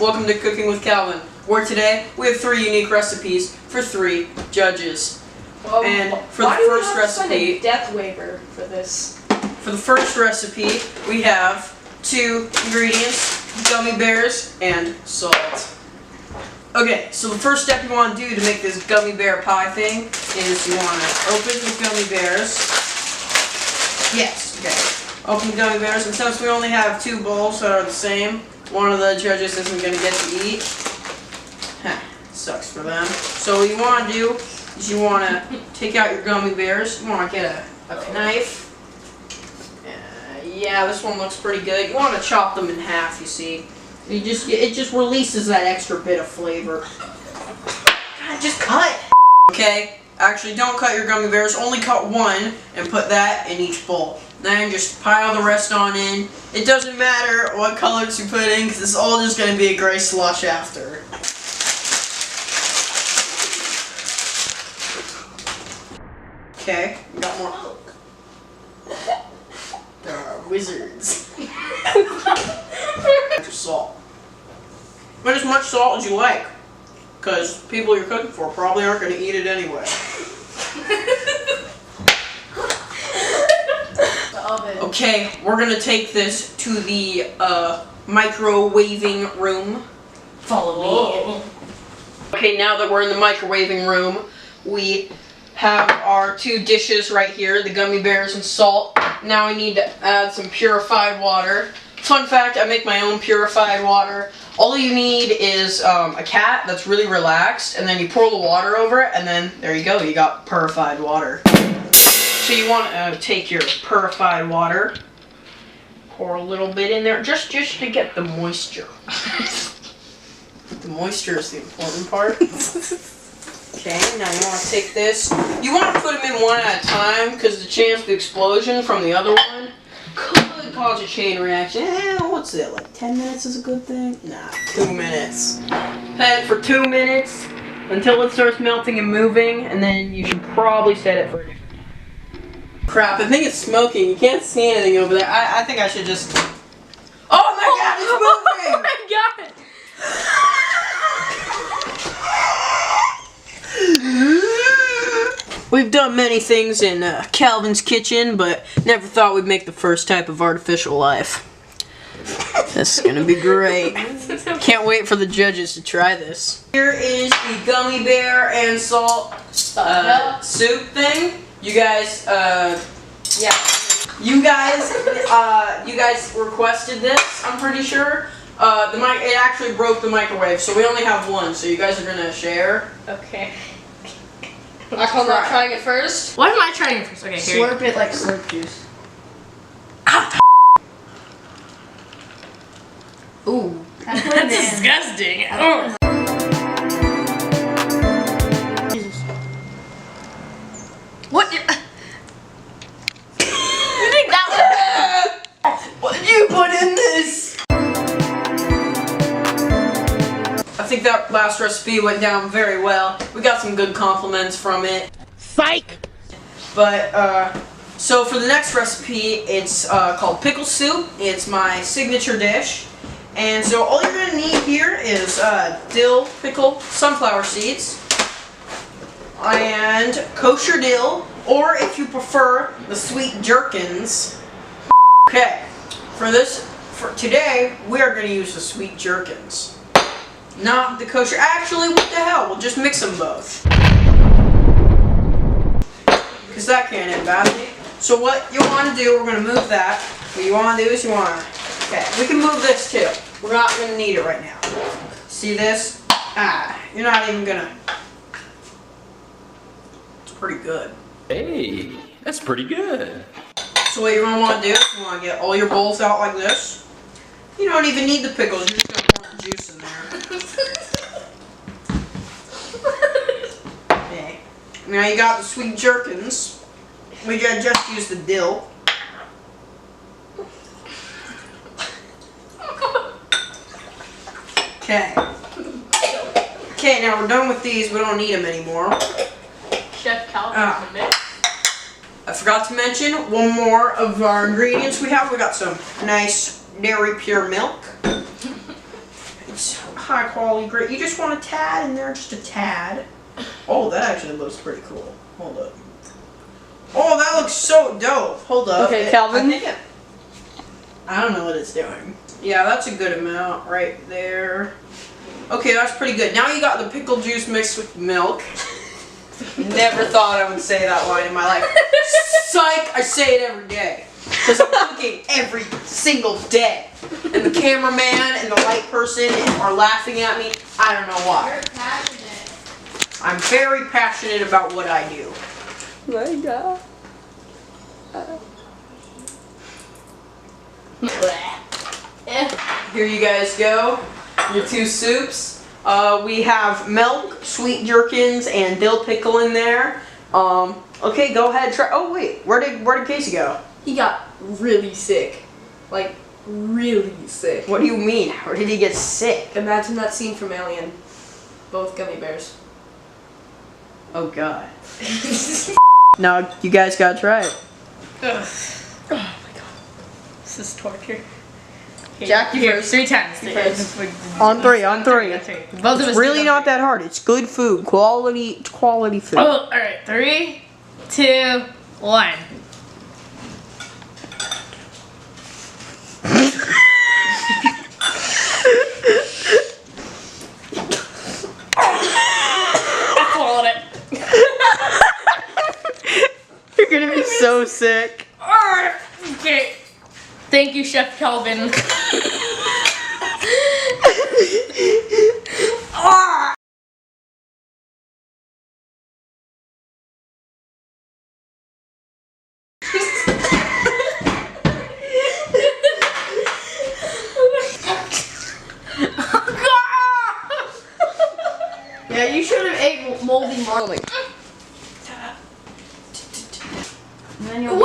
Welcome to Cooking with Calvin, where today we have 3 unique recipes for 3 judges. And for the first recipe, a death waiver for this. For the first recipe, we have 2 ingredients: gummy bears and salt. Okay, so the first step you want to do to make this gummy bear pie thing is you want to open the gummy bears. Yes, okay. Open the gummy bears, and since we only have 2 bowls that are the same, one of the judges isn't going to get to eat. Sucks for them. So what you want to do is you want to take out your gummy bears. You want to get a knife. Yeah, this one looks pretty good. You want to chop them in half, you see. It just releases that extra bit of flavor. God, just cut! Okay, actually don't cut your gummy bears, only cut one and put that in each bowl. Then just pile the rest on in. It doesn't matter what colors you put in, because it's all just going to be a gray slush after. Okay, we got more. There are wizards. Salt. Put as much salt as you like, because people you're cooking for probably aren't going to eat it anyway. Okay, we're going to take this to the microwaving room. Follow me. Okay, now that we're in the microwaving room, we have our 2 dishes right here, the gummy bears and salt. Now we need to add some purified water. Fun fact, I make my own purified water. All you need is a cat that's really relaxed, and then you pour the water over it, and then there you go, you got purified water. So you want to take your purified water, pour a little bit in there, just to get the moisture. The moisture is the important part. Okay, now you want to take this. You want to put them in one at a time, because the chance of explosion from the other one could cause a chain reaction. What's it, like 10 minutes is a good thing? Nah, 2 minutes. Set it for 2 minutes until it starts melting and moving, and then you should probably set it for... Crap, I think it's smoking. You can't see anything over there. I think I should just... Oh my god, it's moving! Oh my god! We've done many things in Calvin's kitchen, but never thought we'd make the first type of artificial life. This is gonna be great. Can't wait for the judges to try this. Here is the gummy bear and salt soup thing. You guys, yeah. You guys requested this, I'm pretty sure. It actually broke the microwave, so we only have one, so you guys are gonna share. Okay. I call not trying it first. Why am I trying it first? Okay, here. Slurp it like slurp juice. Ah. Ooh. That's disgusting. Oh. Jesus. What? You think that was... What did you put in this? I think that last recipe went down very well. We got some good compliments from it. Psych! But, so for the next recipe, it's called pickle soup. It's my signature dish. And so all you're going to need here is dill, pickle, sunflower seeds, and kosher dill, or if you prefer, the sweet gherkins. Okay, for today, we are going to use the sweet gherkins. Not the kosher. Actually, what the hell? We'll just mix them both. Because that can't end badly. So what you want to do, we're going to move that. What you want to do is you want to... Okay, we can move this too. We're not going to need it right now. See this? You're not even going to... It's pretty good. Hey, that's pretty good. So what you're going to want to do is you want to get all your bowls out like this. You don't even need the pickles. You're just going to pour the juice in there. Okay. Now you got the sweet gherkins. We gotta just use the dill. Okay. Okay, now we're done with these. We don't need them anymore. Chef Calvin. I forgot to mention one more of our ingredients we have. We got some nice dairy pure milk. It's high quality, great. You just want a tad in there, just a tad. Oh, that actually looks pretty cool. Hold up. Oh, that looks so dope. Hold up. Okay, Calvin. I don't know what it's doing. Yeah, that's a good amount right there. Okay, that's pretty good. Now you got the pickle juice mixed with milk. Never thought I would say that line in my life. Psych, I say it every day. Because I'm cooking every single day. And the cameraman and the light person are laughing at me. I don't know why. You're passionate. I'm very passionate about what I do. My God. Here you guys go. Your 2 soups. We have milk, sweet gherkins, and dill pickle in there. Okay, go ahead. Try. Oh wait, where did Casey go? He got really sick. Like, really sick. What do you mean? How did he get sick? Imagine that scene from Alien. Both gummy bears. Oh God. Now you guys gotta try it. Ugh. Oh my God. This is torture. Okay, Jack, you here, first. 3 times. On three. Both of us It's really do not that hard. It's good food, quality food. Oh, all right. 3, 2, 1. I swallowed it. You're gonna be so sick. Okay. Thank you, Chef Calvin. Yeah, you should have ate moldy marmalade. And then you'll